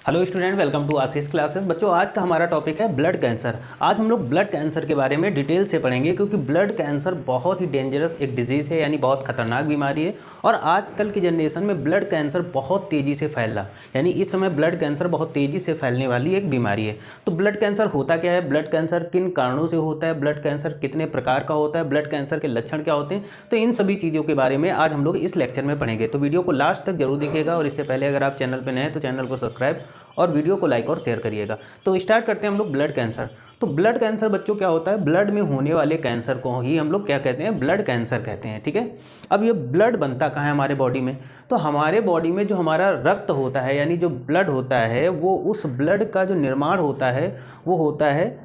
Hello student, welcome to Ashish classes. बच्चों, आज का हमारा टॉपिक है ब्लड कैंसर। आज हम लोग ब्लड कैंसर के बारे में डिटेल से पढ़ेंगे, क्योंकि ब्लड कैंसर बहुत ही डेंजरस एक डिजीज़ है, यानी बहुत खतरनाक बीमारी है। और आजकल की जनरेशन में ब्लड कैंसर बहुत तेज़ी से फैल रहा, यानी इस समय ब्लड कैंसर बहुत तेज़ी से फैलने वाली एक बीमारी है। तो ब्लड कैंसर होता क्या है, ब्लड कैंसर किन कारणों से होता है, ब्लड कैंसर कितने प्रकार का होता है, ब्लड कैंसर के लक्षण क्या होते हैं, तो इन सभी चीज़ों के बारे में आज हम लोग इस लेक्चर में पढ़ेंगे। तो वीडियो को लास्ट तक जरूर देखिएगा, और इससे पहले अगर आप चैनल पर नए हैं तो चैनल को सब्सक्राइब और वीडियो को लाइक और शेयर करिएगा। तो स्टार्ट करते हैं हम लोग ब्लड कैंसर। तो ब्लड कैंसर बच्चों क्या होता है, ब्लड में होने वाले कैंसर को ही हम लोग क्या कहते हैं, ब्लड कैंसर कहते हैं। ठीक है, अब ये ब्लड बनता कहाँ है हमारे बॉडी में, तो हमारे बॉडी में जो हमारा रक्त होता है, यानी जो ब्लड होता है, वो उस ब्लड का जो निर्माण होता है वो होता है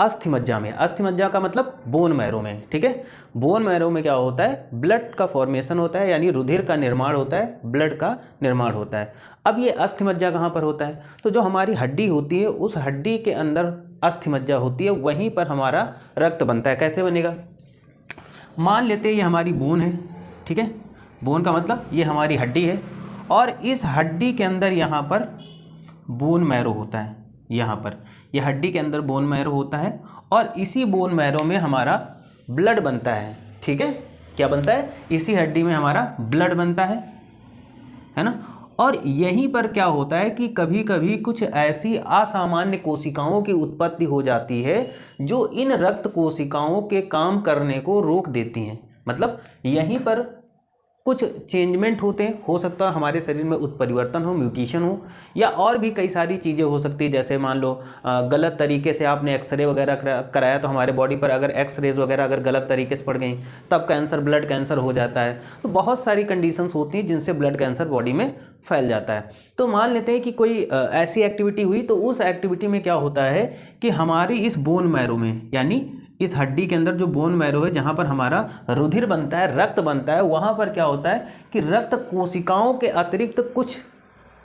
अस्थि मज्जा में। अस्थि मज्जा का मतलब बोन मैरो में। ठीक है, बोन मैरो में क्या होता है, ब्लड का फॉर्मेशन होता है, यानी रुधिर का निर्माण होता है, ब्लड का निर्माण होता है। अब ये अस्थि मज्जा कहाँ पर होता है, तो जो हमारी हड्डी होती है उस हड्डी के अंदर अस्थि मज्जा होती है, वहीं पर हमारा रक्त बनता है। कैसे बनेगा, मान लेते हैं ये हमारी बोन है। ठीक है, बोन का मतलब ये हमारी हड्डी है, और इस हड्डी के अंदर यहाँ पर बोन मैरो होता है। यहाँ पर यह हड्डी के अंदर बोन मैरो होता है, और इसी बोन मैरो में हमारा ब्लड बनता है। ठीक है, क्या बनता है, इसी हड्डी में हमारा ब्लड बनता है ना। और यहीं पर क्या होता है कि कभी कभी कुछ ऐसी असामान्य कोशिकाओं की उत्पत्ति हो जाती है जो इन रक्त कोशिकाओं के काम करने को रोक देती हैं। मतलब यहीं पर कुछ चेंजमेंट होते हैं, हो सकता है हमारे शरीर में उत्परिवर्तन हो, म्यूटेशन हो, या और भी कई सारी चीज़ें हो सकती है। जैसे मान लो गलत तरीके से आपने एक्सरे वगैरह कराया, तो हमारे बॉडी पर अगर एक्सरेज वगैरह अगर गलत तरीके से पड़ गई तब कैंसर, ब्लड कैंसर हो जाता है। तो बहुत सारी कंडीशंस होती हैं जिनसे ब्लड कैंसर बॉडी में फैल जाता है। तो मान लेते हैं कि कोई ऐसी एक्टिविटी हुई, तो उस एक्टिविटी में क्या होता है कि हमारी इस बोन मैरो में, यानी इस हड्डी के अंदर जो बोन मैरो है, जहाँ पर हमारा रुधिर बनता है, रक्त बनता है, वहाँ पर क्या होता है कि रक्त कोशिकाओं के अतिरिक्त कुछ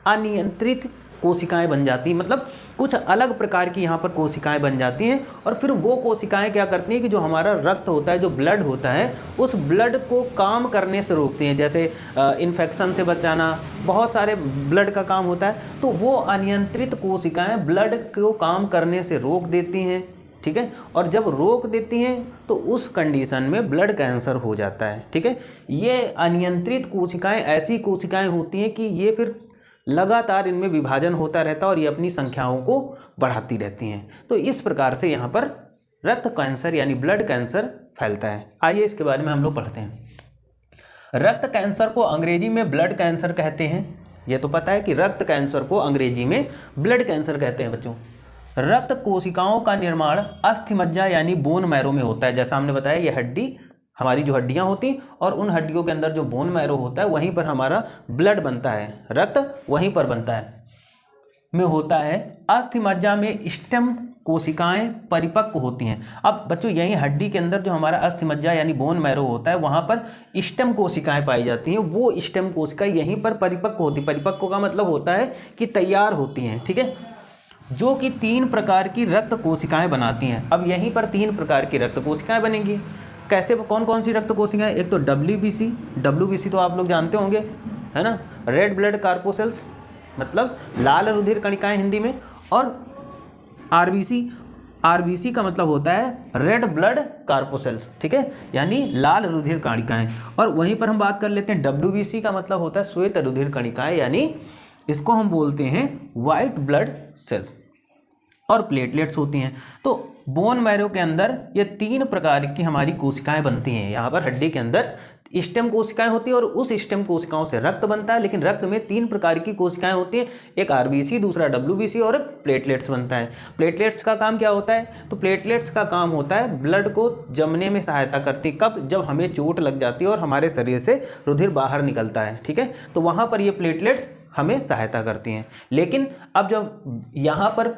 अनियंत्रित कोशिकाएं बन जाती हैं। मतलब कुछ अलग प्रकार की यहाँ पर कोशिकाएं बन जाती हैं, और फिर वो कोशिकाएं क्या करती हैं कि जो हमारा रक्त होता है, जो ब्लड होता है, उस ब्लड को काम करने से रोकती हैं। जैसे इन्फेक्शन से बचाना, बहुत सारे ब्लड का काम होता है, तो वो अनियंत्रित कोशिकाएँ ब्लड को काम करने से रोक देती हैं। ठीक है, और जब रोक देती हैं तो उस कंडीशन में ब्लड कैंसर हो जाता है। ठीक है, ये अनियंत्रित कोशिकाएं ऐसी कोशिकाएं होती हैं कि ये फिर लगातार इनमें विभाजन होता रहता है, और ये अपनी संख्याओं को बढ़ाती रहती हैं। तो इस प्रकार से यहाँ पर रक्त कैंसर यानी ब्लड कैंसर फैलता है। आइए इसके बारे में हम लोग पढ़ते हैं। रक्त कैंसर को अंग्रेजी में ब्लड कैंसर कहते हैं। ये तो पता है कि रक्त कैंसर को अंग्रेजी में ब्लड कैंसर कहते हैं। बच्चों, रक्त कोशिकाओं का निर्माण अस्थि मज्जा यानी बोन मैरो में होता है। जैसा हमने बताया, ये हड्डी, हमारी जो हड्डियां होती, और उन हड्डियों के अंदर जो बोन मैरो होता है, वहीं पर हमारा ब्लड बनता है, रक्त वहीं पर बनता है, में होता है। अस्थि मज्जा में स्टेम कोशिकाएं परिपक्व होती हैं। अब बच्चों, यही हड्डी के अंदर जो हमारा अस्थि मज्जा यानी बोन मैरो होता है, वहाँ पर स्टेम कोशिकाएं पाई जाती हैं। वो स्टेम कोशिकाएं यहीं पर परिपक्व होती, परिपक्व का मतलब होता है कि तैयार होती हैं। ठीक है, जो कि 3 प्रकार की रक्त कोशिकाएं बनाती हैं। अब यहीं पर 3 प्रकार की रक्त कोशिकाएं बनेंगी। कैसे, कौन कौन सी रक्त कोशिकाएं, एक तो WBC तो आप लोग जानते होंगे, है ना, रेड ब्लड कार्पोसेल्स, मतलब लाल रुधिर कणिकाएं हिंदी में, और RBC का मतलब होता है रेड ब्लड कार्पोसेल्स। ठीक है, यानी लाल रुधिर कणिकाएं। और वहीं पर हम बात कर लेते हैं WBC का मतलब होता है श्वेत रुधिर कणिकाएं, यानी इसको हम बोलते हैं वाइट ब्लड सेल्स। और प्लेटलेट्स होती हैं। तो बोन मैरो के अंदर ये 3 प्रकार की हमारी कोशिकाएं बनती हैं। यहाँ पर हड्डी के अंदर स्टेम कोशिकाएं होती है, और उस स्टेम कोशिकाओं से रक्त बनता है। लेकिन रक्त में 3 प्रकार की कोशिकाएं होती हैं, एक RBC, दूसरा WBC, और प्लेटलेट्स बनता है। प्लेटलेट्स का काम क्या होता है, तो प्लेटलेट्स का काम होता है ब्लड को जमने में सहायता करती है। कब, जब हमें चोट लग जाती है और हमारे शरीर से रुधिर बाहर निकलता है। ठीक है, तो वहाँ पर ये प्लेटलेट्स हमें सहायता करती हैं। लेकिन अब जब यहाँ पर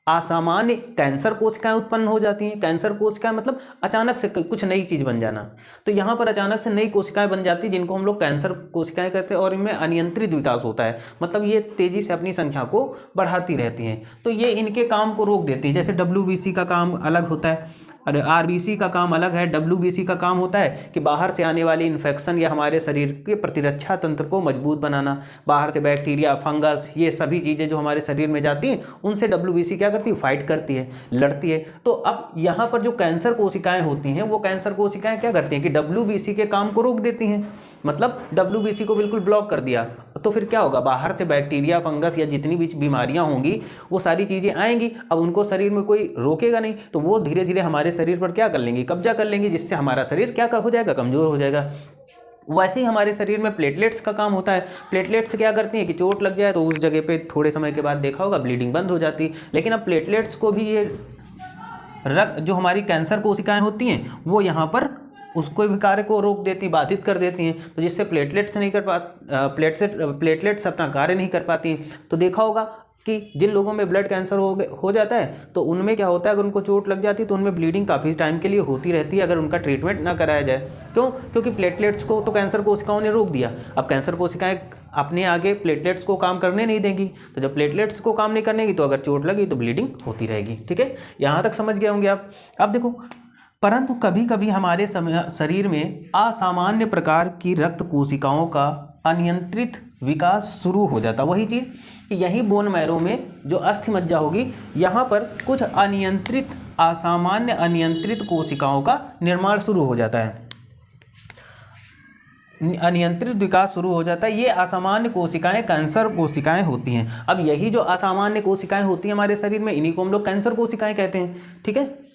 असामान्य कैंसर कोशिकाएं उत्पन्न हो जाती हैं, कैंसर कोशिकाएं मतलब अचानक से कुछ नई चीज़ बन जाना, तो यहाँ पर अचानक से नई कोशिकाएं बन जाती हैं, जिनको हम लोग कैंसर कोशिकाएं कहते हैं, और इनमें अनियंत्रित विकास होता है। मतलब ये तेज़ी से अपनी संख्या को बढ़ाती रहती हैं, तो ये इनके काम को रोक देती है। जैसे WBC का काम अलग होता है, और आरबीसी का काम अलग है। डब्ल्यूबीसी का काम होता है कि बाहर से आने वाली इन्फेक्शन या हमारे शरीर के प्रतिरक्षा तंत्र को मजबूत बनाना। बाहर से बैक्टीरिया, फंगस, ये सभी चीज़ें जो हमारे शरीर में जाती हैं उनसे डब्ल्यूबीसी क्या करती है, फाइट करती है, लड़ती है। तो अब यहाँ पर जो कैंसर कोशिकाएं होती हैं वो कैंसर कोशिकाएं क्या करती हैं कि डब्ल्यूबीसी के काम को रोक देती हैं, मतलब डब्ल्यूबीसी को बिल्कुल ब्लॉक कर दिया। तो फिर क्या होगा, बाहर से बैक्टीरिया, फंगस या जितनी भी बीमारियां होंगी वो सारी चीज़ें आएंगी। अब उनको शरीर में कोई रोकेगा नहीं, तो वो धीरे धीरे हमारे शरीर पर क्या कर लेंगी, कब्जा कर लेंगी, जिससे हमारा शरीर क्या हो जाएगा, कमज़ोर हो जाएगा। वैसे ही हमारे शरीर में प्लेटलेट्स का काम होता है। प्लेटलेट्स क्या करती हैं कि चोट लग जाए तो उस जगह पे थोड़े समय के बाद देखा होगा ब्लीडिंग बंद हो जाती है। लेकिन अब प्लेटलेट्स को भी ये रक्त, जो हमारी कैंसर कोशिकाएं होती हैं वो यहाँ पर उसको भी कार्य को रोक देती, बाधित कर देती हैं, तो जिससे प्लेटलेट्स नहीं कर प्लेटलेट्स अपना कार्य नहीं कर पाती। तो देखा होगा कि जिन लोगों में ब्लड कैंसर हो जाता है तो उनमें क्या होता है, अगर उनको चोट लग जाती है तो उनमें ब्लीडिंग काफ़ी टाइम के लिए होती रहती है अगर उनका ट्रीटमेंट ना कराया जाए। क्यों? क्योंकि प्लेटलेट्स को तो कैंसर कोशिकाओं ने रोक दिया। अब कैंसर कोशिकाएं अपने आगे प्लेटलेट्स को काम करने नहीं देंगी, तो जब प्लेटलेट्स को काम नहीं करने की तो अगर चोट लगी तो ब्लीडिंग होती रहेगी। ठीक है, यहाँ तक समझ गए होंगे आप। अब देखो, परंतु कभी कभी हमारे शरीर में असामान्य प्रकार की रक्त कोशिकाओं का अनियंत्रित विकास शुरू हो जाता। वही चीज़ कि यही बोन मैरो में जो अस्थि मज्जा होगी, यहाँ पर कुछ असामान्य अनियंत्रित कोशिकाओं का निर्माण शुरू हो जाता है, अनियंत्रित विकास शुरू हो जाता है। ये असामान्य कोशिकाएं कैंसर कोशिकाएं होती हैं। अब यही जो असामान्य कोशिकाएं होती हैं हमारे शरीर में, इन्हीं को हम लोग कैंसर कोशिकाएं कहते हैं। ठीक है,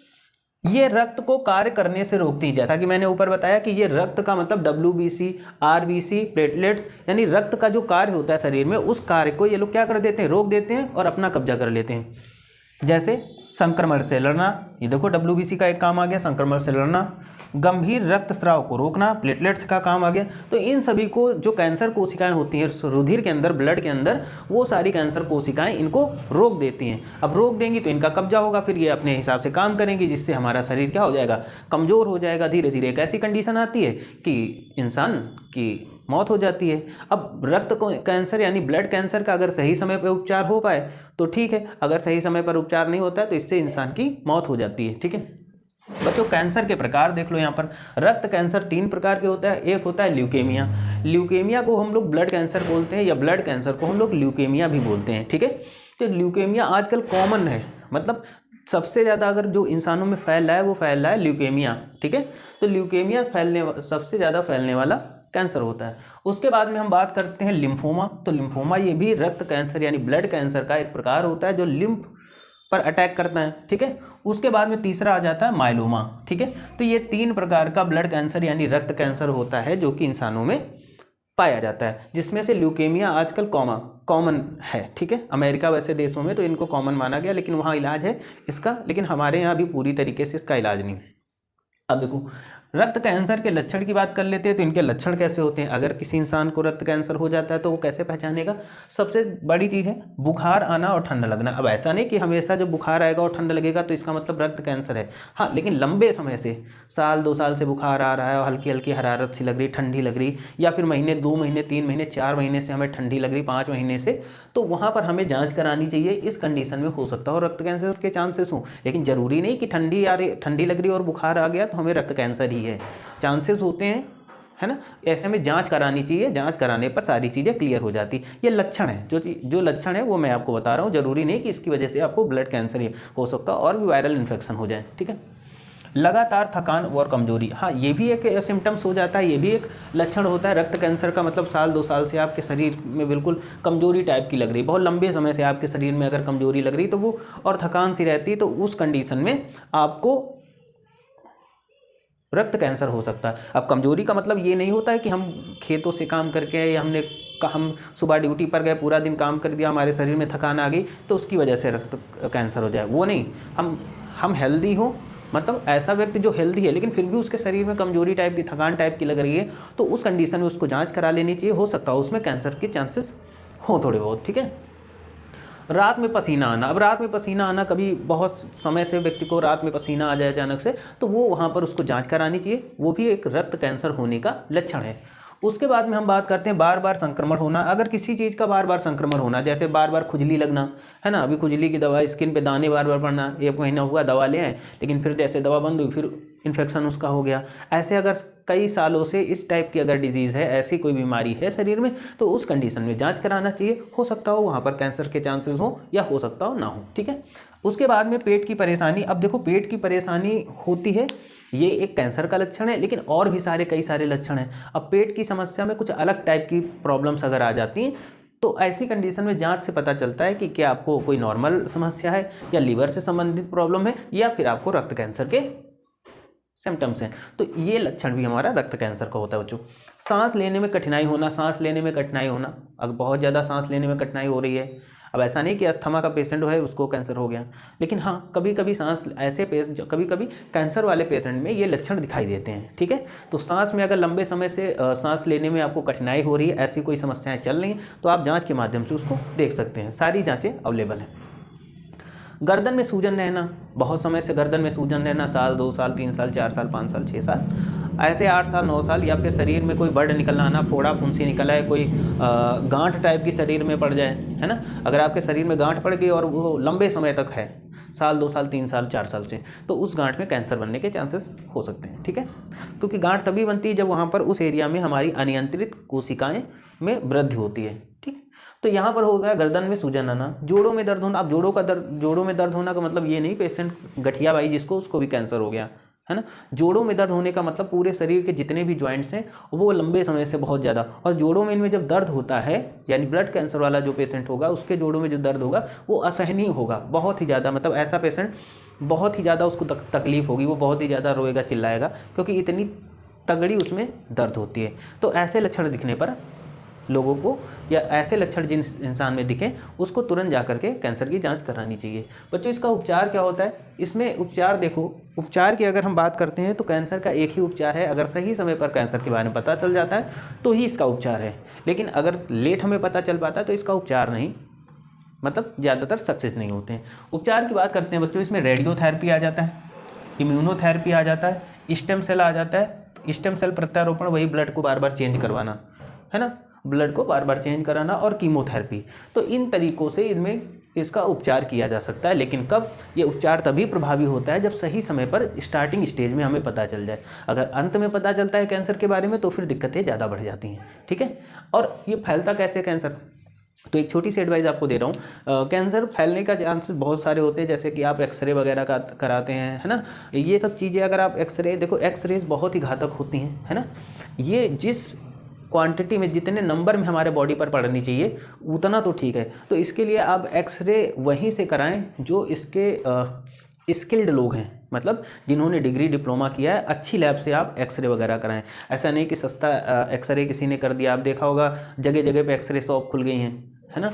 ये रक्त को कार्य करने से रोकती हैं। जैसा कि मैंने ऊपर बताया कि ये रक्त का मतलब डब्ल्यूबीसी, आरबीसी, प्लेटलेट्स, यानी रक्त का जो कार्य होता है शरीर में, उस कार्य को ये लोग क्या कर देते हैं, रोक देते हैं और अपना कब्जा कर लेते हैं। जैसे संक्रमण से लड़ना, ये देखो डब्ल्यूबीसी का एक काम आ गया, संक्रमण से लड़ना। गंभीर रक्तस्राव को रोकना, प्लेटलेट्स का काम आ गया। तो इन सभी को जो कैंसर कोशिकाएं होती हैं रुधिर के अंदर, ब्लड के अंदर, वो सारी कैंसर कोशिकाएं इनको रोक देती हैं। अब रोक देंगी तो इनका कब्जा होगा, फिर ये अपने हिसाब से काम करेंगी, जिससे हमारा शरीर क्या हो जाएगा, कमज़ोर हो जाएगा। धीरे धीरे एक ऐसी कंडीशन आती है कि इंसान की मौत हो जाती है। अब रक्त कैंसर यानी ब्लड कैंसर का अगर सही समय पर उपचार हो पाए तो ठीक है, अगर सही समय पर उपचार नहीं होता है तो इससे इंसान की मौत हो जाती है। ठीक है बच्चों, कैंसर के प्रकार देख लो यहाँ पर। रक्त कैंसर 3 प्रकार के होता है। एक होता है ल्यूकेमिया। ल्यूकेमिया को हम लोग ब्लड कैंसर बोलते हैं, या ब्लड कैंसर को हम लोग ल्यूकेमिया भी बोलते हैं। ठीक है, तो ल्यूकेमिया आजकल कॉमन है, मतलब सबसे ज़्यादा अगर जो इंसानों में फैल रहा है वो फैल रहा है ल्यूकेमिया। ठीक है, तो ल्यूकेमिया सबसे ज़्यादा फैलने वाला कैंसर होता है। उसके बाद में हम बात करते हैं लिम्फोमा। तो लिम्फोमा ये भी रक्त कैंसर यानी ब्लड कैंसर का एक प्रकार होता है जो लिम्फ पर अटैक करता है। ठीक है, उसके बाद में तीसरा आ जाता है माइलोमा। ठीक है, तो ये 3 प्रकार का ब्लड कैंसर यानी रक्त कैंसर होता है जो कि इंसानों में पाया जाता है, जिसमें से ल्यूकेमिया आजकल कॉमन है। ठीक है, अमेरिका वैसे देशों में तो इनको कॉमन माना गया, लेकिन वहाँ इलाज है इसका, लेकिन हमारे यहाँ भी पूरी तरीके से इसका इलाज नहीं। अब देखो, रक्त कैंसर के लक्षण की बात कर लेते हैं। तो इनके लक्षण कैसे होते हैं, अगर किसी इंसान को रक्त कैंसर हो जाता है तो वो कैसे पहचानेगा। सबसे बड़ी चीज़ है बुखार आना और ठंड लगना। अब ऐसा नहीं कि हमेशा जब बुखार आएगा और ठंड लगेगा तो इसका मतलब रक्त कैंसर है। हाँ, लेकिन लंबे समय से, साल 2 साल से बुखार आ रहा है और हल्की हल्की हरारत सी लग रही, ठंडी लग रही, या फिर महीने, 2 महीने, 3 महीने, 4 महीने से हमें ठंडी लग रही, 5 महीने से, तो वहाँ पर हमें जाँच करानी चाहिए। इस कंडीशन में हो सकता है और रक्त कैंसर के चांसेस हों, लेकिन ज़रूरी नहीं कि ठंडी लग रही और बुखार आ गया तो हमें रक्त कैंसर ही है। चांसेस होते हैं, है ना। ऐसे में जांच करानी चाहिए, जांच कराने पर सारी चीज़ें क्लियर हो जाती। ये लक्षण है, जो लक्षण है वो मैं आपको बता रहा हूँ। जरूरी नहीं कि इसकी वजह से आपको ब्लड कैंसर ही हो सकता है, और भी वायरल इन्फेक्शन हो जाए। ठीक है, लगातार थकान और कमजोरी, हाँ ये भी एक सिम्टम्स हो जाता है, ये भी एक लक्षण होता है रक्त कैंसर का। मतलब साल 2 साल से आपके शरीर में बिल्कुल कमजोरी टाइप की लग रही, बहुत लंबे समय से आपके शरीर में अगर कमजोरी लग रही तो वो, और थकान सी रहती है, तो उस कंडीशन में आपको रक्त कैंसर हो सकता है। अब कमजोरी का मतलब ये नहीं होता है कि हम खेतों से काम करके आए, या हम सुबह ड्यूटी पर गए, पूरा दिन काम कर दिया, हमारे शरीर में थकान आ गई तो उसकी वजह से रक्त कैंसर हो जाए, वो नहीं। हम हेल्दी हो, मतलब ऐसा व्यक्ति जो हेल्दी है लेकिन फिर भी उसके शरीर में कमजोरी टाइप की, थकान टाइप की लग रही है, तो उस कंडीशन में उसको जाँच करा लेनी चाहिए। हो सकता है उसमें कैंसर के चांसेस हो थोड़े बहुत। ठीक है, रात में पसीना आना। अब रात में पसीना आना, कभी बहुत समय से व्यक्ति को रात में पसीना आ जाए अचानक से, तो वो वहाँ पर उसको जांच करानी चाहिए, वो भी एक रक्त कैंसर होने का लक्षण है। उसके बाद में हम बात करते हैं बार बार संक्रमण होना। अगर किसी चीज़ का बार बार संक्रमण होना, जैसे बार बार खुजली लगना, है ना, अभी खुजली की दवा, स्किन पे दाने बार बार पड़ना, 1 महीना हुआ दवा ले आए लेकिन फिर जैसे दवा बंद हुई फिर इन्फेक्शन उसका हो गया, ऐसे अगर कई सालों से इस टाइप की अगर डिजीज़ है, ऐसी कोई बीमारी है शरीर में, तो उस कंडीशन में जांच कराना चाहिए। हो सकता हो वहाँ पर कैंसर के चांसेस हो या हो सकता हो ना हो, ठीक है। उसके बाद में पेट की परेशानी। अब देखो पेट की परेशानी होती है, ये एक कैंसर का लक्षण है, लेकिन और भी कई सारे लक्षण हैं। अब पेट की समस्या में कुछ अलग टाइप की प्रॉब्लम्स अगर आ जाती हैं तो ऐसी कंडीशन में जांच से पता चलता है कि क्या आपको कोई नॉर्मल समस्या है या लीवर से संबंधित प्रॉब्लम है या फिर आपको रक्त कैंसर के सिम्टम्स हैं। तो ये लक्षण भी हमारा रक्त कैंसर का होता है बच्चों। सांस लेने में कठिनाई होना, सांस लेने में कठिनाई होना, अगर बहुत ज़्यादा सांस लेने में कठिनाई हो रही है, अब ऐसा नहीं कि अस्थमा का पेशेंट है उसको कैंसर हो गया, लेकिन हाँ कभी कभी कभी कभी कैंसर वाले पेशेंट में ये लक्षण दिखाई देते हैं, ठीक है। तो सांस में अगर लंबे समय से सांस लेने में आपको कठिनाई हो रही है, ऐसी कोई समस्याएं चल रही हैं, तो आप जांच के माध्यम से उसको देख सकते हैं। सारी जांचें अवेलेबल हैं। गर्दन में सूजन रहना, बहुत समय से गर्दन में सूजन रहना, साल 2 साल 3 साल 4 साल 5 साल 6 साल, ऐसे 8 साल 9 साल, या फिर शरीर में कोई बर्ड निकलना आना, फोड़ा फुंसी निकला है, कोई गांठ टाइप की शरीर में पड़ जाए, है ना, अगर आपके शरीर में गांठ पड़ गई और वो लंबे समय तक है, साल 2 साल 3 साल 4 साल से, तो उस गांठ में कैंसर बनने के चांसेस हो सकते हैं, ठीक है। क्योंकि गांठ तभी बनती है जब वहाँ पर उस एरिया में हमारी अनियंत्रित कोशिकाएँ में वृद्धि होती है, ठीक। तो यहाँ पर हो गया गर्दन में सूजन आना। जोड़ों में दर्द होना। अब जोड़ों में दर्द होना का मतलब ये नहीं पेशेंट गठिया भाई जिसको उसको भी कैंसर हो गया, है ना। जोड़ों में दर्द होने का मतलब पूरे शरीर के जितने भी जॉइंट्स हैं वो लंबे समय से बहुत ज़्यादा, और जोड़ों में इनमें जब दर्द होता है, यानी ब्लड कैंसर वाला जो पेशेंट होगा उसके जोड़ों में जो दर्द होगा वो असहनीय होगा, बहुत ही ज़्यादा, मतलब ऐसा पेशेंट बहुत ही ज़्यादा उसको तकलीफ होगी, वो बहुत ही ज़्यादा रोएगा चिल्लाएगा, क्योंकि इतनी तगड़ी उसमें दर्द होती है। तो ऐसे लक्षण दिखने पर लोगों को, या ऐसे लक्षण जिन इंसान में दिखें उसको तुरंत जाकर के कैंसर की जांच करानी चाहिए। बच्चों इसका उपचार क्या होता है? इसमें उपचार देखो, उपचार की अगर हम बात करते हैं तो कैंसर का एक ही उपचार है। अगर सही समय पर कैंसर के बारे में पता चल जाता है तो ही इसका उपचार है, लेकिन अगर लेट हमें पता चल पाता है तो इसका उपचार नहीं, मतलब ज़्यादातर सक्सेस नहीं होते हैं। उपचार की बात करते हैं बच्चों, इसमें रेडियोथेरेपी आ जाता है, इम्यूनोथेरेपी आ जाता है, स्टेम सेल आ जाता है। स्टेम सेल प्रत्यारोपण, वही ब्लड को बार बार चेंज करवाना, है ना, ब्लड को बार बार चेंज कराना, और कीमोथेरेपी। तो इन तरीक़ों से इनमें इसका उपचार किया जा सकता है। लेकिन कब? ये उपचार तभी प्रभावी होता है जब सही समय पर स्टार्टिंग स्टेज में हमें पता चल जाए। अगर अंत में पता चलता है कैंसर के बारे में तो फिर दिक्कतें ज़्यादा बढ़ जाती हैं, ठीक है। और ये फैलता कैसे कैंसर? तो एक छोटी सी एडवाइस आपको दे रहा हूँ। कैंसर फैलने का चांसेस बहुत सारे होते हैं, जैसे कि आप एक्सरे वगैरह का कराते हैं, है ना, ये सब चीज़ें अगर आप एक्सरे, देखो एक्सरेज बहुत ही घातक होती हैं, है ना। ये जिस क्वांटिटी में, जितने नंबर में हमारे बॉडी पर पड़नी चाहिए उतना तो ठीक है। तो इसके लिए आप एक्सरे वहीं से कराएं जो इसके स्किल्ड लोग हैं, मतलब जिन्होंने डिग्री डिप्लोमा किया है, अच्छी लैब से आप एक्सरे वगैरह कराएं। ऐसा नहीं कि सस्ता एक्सरे किसी ने कर दिया। आप देखा होगा जगह जगह पे एक्सरे शॉप खुल गई हैं, है ना,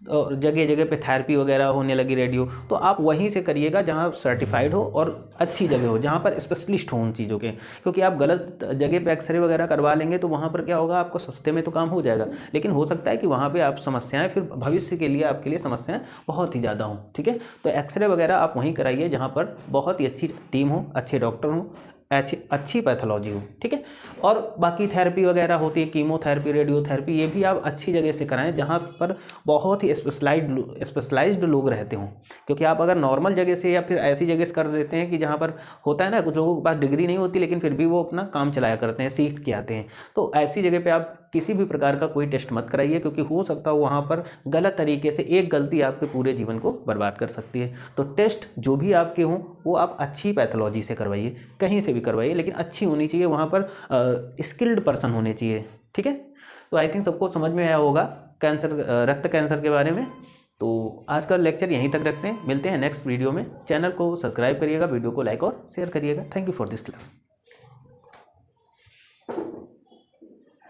और जगह जगह पे थेरेपी वगैरह होने लगी, रेडियो। तो आप वहीं से करिएगा जहाँ सर्टिफाइड हो और अच्छी जगह हो, जहाँ पर स्पेशलिस्ट हो उन चीज़ों के। क्योंकि आप गलत जगह पे एक्सरे वगैरह करवा लेंगे तो वहाँ पर क्या होगा, आपको सस्ते में तो काम हो जाएगा, लेकिन हो सकता है कि वहाँ पर आप समस्याएँ, फिर भविष्य के लिए आपके लिए समस्याएँ बहुत ही ज़्यादा हों, ठीक है। तो एक्सरे वगैरह आप वहीं कराइए जहाँ पर बहुत ही अच्छी टीम हो, अच्छे डॉक्टर हों, अच्छी पैथोलॉजी हो, ठीक है। और बाकी थेरेपी वगैरह होती है, कीमोथेरेपी, रेडियोथेरेपी, ये भी आप अच्छी जगह से कराएं जहाँ पर बहुत ही स्पेशलाइज्ड लोग रहते हों। क्योंकि आप अगर नॉर्मल जगह से या फिर ऐसी जगह से कर देते हैं कि जहाँ पर होता है ना, कुछ लोगों के पास डिग्री नहीं होती लेकिन फिर भी वो अपना काम चलाया करते हैं, सीख के आते हैं, तो ऐसी जगह पर आप किसी भी प्रकार का कोई टेस्ट मत कराइए, क्योंकि हो सकता है वहाँ पर गलत तरीके से एक गलती आपके पूरे जीवन को बर्बाद कर सकती है। तो टेस्ट जो भी आपके हों वो आप अच्छी पैथोलॉजी से करवाइए, कहीं से भी करवाइए, लेकिन अच्छी होनी चाहिए, वहाँ पर स्किल्ड पर्सन होने चाहिए, ठीक है। तो आई थिंक सबको समझ में आया होगा कैंसर, रक्त कैंसर के बारे में। तो आज का लेक्चर यहीं तक रखते हैं, मिलते हैं नेक्स्ट वीडियो में। चैनल को सब्सक्राइब करिएगा, वीडियो को लाइक और शेयर करिएगा। Thank you for this class.